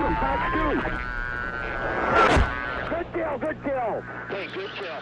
Good kill, good kill. Hey, good kill.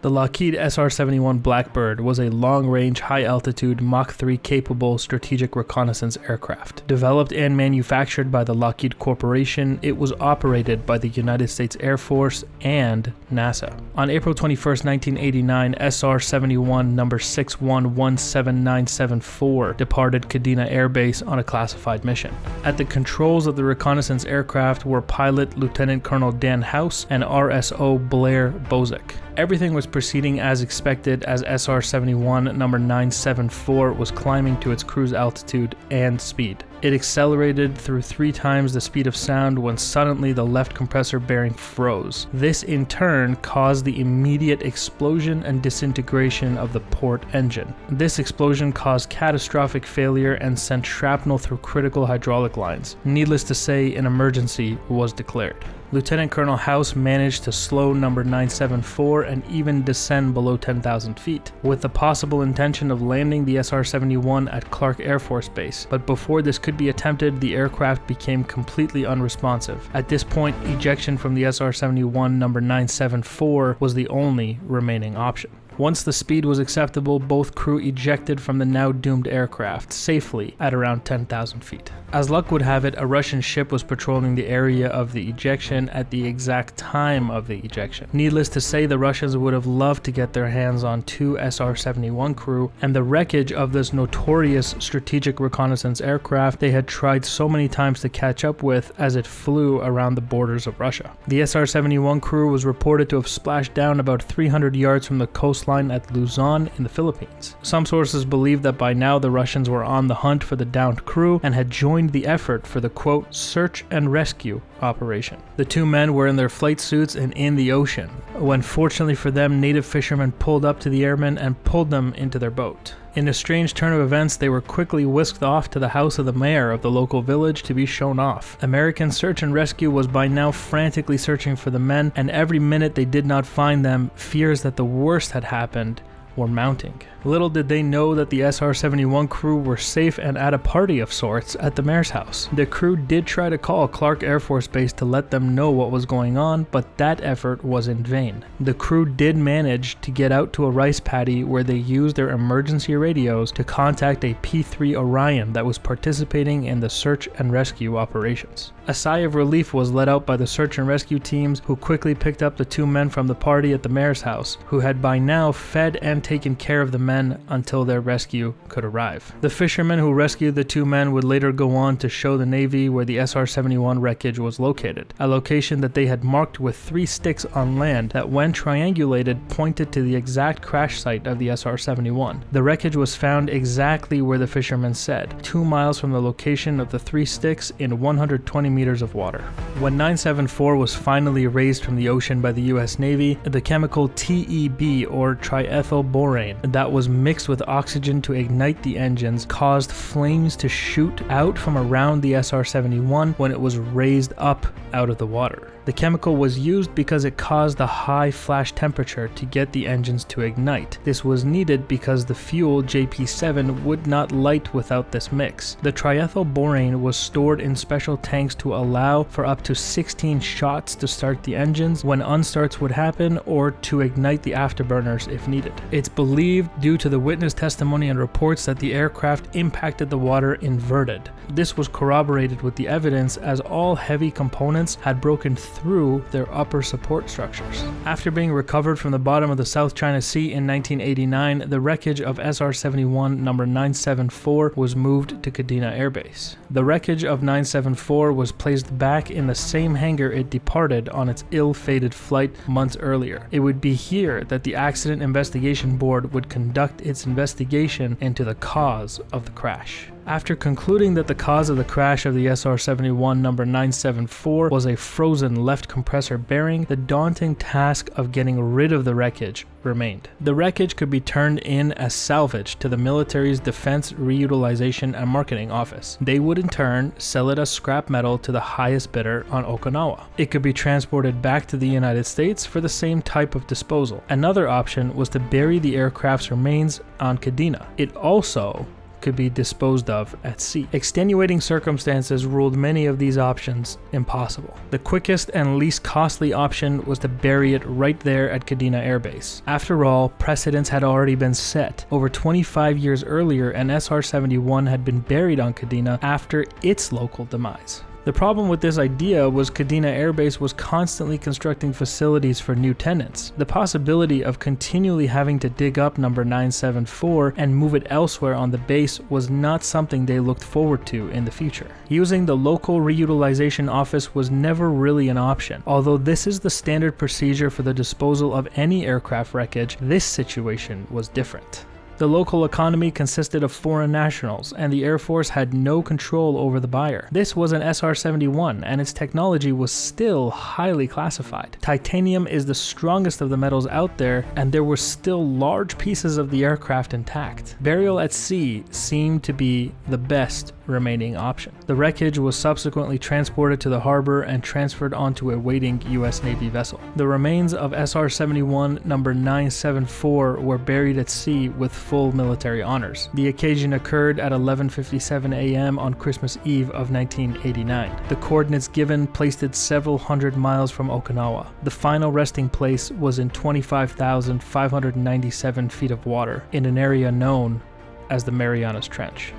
The Lockheed SR-71 Blackbird was a long-range, high-altitude, Mach 3 capable strategic reconnaissance aircraft. Developed and manufactured by the Lockheed Corporation, it was operated by the United States Air Force and NASA. On April 21, 1989, SR-71 number 61179774 departed Kadena Air Base on a classified mission. At the controls of the reconnaissance aircraft were pilot Lieutenant Colonel Dan House and RSO Blair Bozick. Everything was proceeding as expected as SR-71 number 974 was climbing to its cruise altitude and speed. It accelerated through 3 times the speed of sound when suddenly the left compressor bearing froze. This in turn caused the immediate explosion and disintegration of the port engine. This explosion caused catastrophic failure and sent shrapnel through critical hydraulic lines. Needless to say, an emergency was declared. Lieutenant Colonel House managed to slow number 974 and even descend below 10,000 feet, with the possible intention of landing the SR-71 at Clark Air Force Base. But before this could be attempted, the aircraft became completely unresponsive. At this point, ejection from the SR-71 number 974 was the only remaining option. Once the speed was acceptable, both crew ejected from the now doomed aircraft safely at around 10,000 feet. As luck would have it, a Russian ship was patrolling the area of the ejection at the exact time of the ejection. Needless to say, the Russians would have loved to get their hands on 2 SR-71 crew and the wreckage of this notorious strategic reconnaissance aircraft they had tried so many times to catch up with as it flew around the borders of Russia. The SR-71 crew was reported to have splashed down about 300 yards from the coastline at Luzon in the Philippines. Some sources believe that by now the Russians were on the hunt for the downed crew and had joined the effort for the quote search and rescue operation. The 2 men were in their flight suits and in the ocean, when fortunately for them, native fishermen pulled up to the airmen and pulled them into their boat. In a strange turn of events, they were quickly whisked off to the house of the mayor of the local village to be shown off. American Search and Rescue was by now frantically searching for the men, and every minute they did not find them, fears that the worst had happened were mounting. Little did they know that the SR-71 crew were safe and at a party of sorts at the mayor's house. The crew did try to call Clark Air Force Base to let them know what was going on, but that effort was in vain. The crew did manage to get out to a rice paddy where they used their emergency radios to contact a P-3 Orion that was participating in the search and rescue operations. A sigh of relief was let out by the search and rescue teams, who quickly picked up the 2 men from the party at the mayor's house, who had by now fed and taken care of the men until their rescue could arrive. The fishermen who rescued the 2 men would later go on to show the Navy where the SR-71 wreckage was located, a location that they had marked with 3 sticks on land that, when triangulated, pointed to the exact crash site of the SR-71. The wreckage was found exactly where the fishermen said, 2 miles from the location of the 3 sticks in 120 meters of water. When 974 was finally raised from the ocean by the US Navy, the chemical TEB, or triethylborane, that was mixed with oxygen to ignite the engines, caused flames to shoot out from around the SR-71 when it was raised up out of the water. The chemical was used because it caused a high flash temperature to get the engines to ignite. This was needed because the fuel, JP7, would not light without this mix. The triethylborane was stored in special tanks to allow for up to 16 shots to start the engines when unstarts would happen, or to ignite the afterburners if needed. It's believed, due to the witness testimony and reports, that the aircraft impacted the water inverted. This was corroborated with the evidence, as all heavy components had broken through their upper support structures. After being recovered from the bottom of the South China Sea in 1989, the wreckage of SR-71 number 974 was moved to Kadena Air Base. The wreckage of 974 was placed back in the same hangar it departed on its ill-fated flight months earlier. It would be here that the Accident Investigation Board would conduct its investigation into the cause of the crash. After concluding that the cause of the crash of the SR-71 number 974 was a frozen left compressor bearing, the daunting task of getting rid of the wreckage remained. The wreckage could be turned in as salvage to the military's Defense Reutilization and Marketing Office. They would in turn sell it as scrap metal to the highest bidder on Okinawa. It could be transported back to the United States for the same type of disposal. Another option was to bury the aircraft's remains on Kadena. It also could be disposed of at sea. Extenuating circumstances ruled many of these options impossible. The quickest and least costly option was to bury it right there at Kadena Air Base. After all, precedents had already been set. Over 25 years earlier, an SR-71 had been buried on Kadena after its local demise. The problem with this idea was Kadena Air Base was constantly constructing facilities for new tenants. The possibility of continually having to dig up number 974 and move it elsewhere on the base was not something they looked forward to in the future. Using the local reutilization office was never really an option. Although this is the standard procedure for the disposal of any aircraft wreckage, this situation was different. The local economy consisted of foreign nationals, and the Air Force had no control over the buyer. This was an SR-71, and its technology was still highly classified. Titanium is the strongest of the metals out there, and there were still large pieces of the aircraft intact. Burial at sea seemed to be the best remaining option. The wreckage was subsequently transported to the harbor and transferred onto a waiting US Navy vessel. The remains of SR-71 number 974 were buried at sea with full military honors. The occasion occurred at 11:57 a.m. on Christmas Eve of 1989. The coordinates given placed it several hundred miles from Okinawa. The final resting place was in 25,597 feet of water in an area known as the Marianas Trench.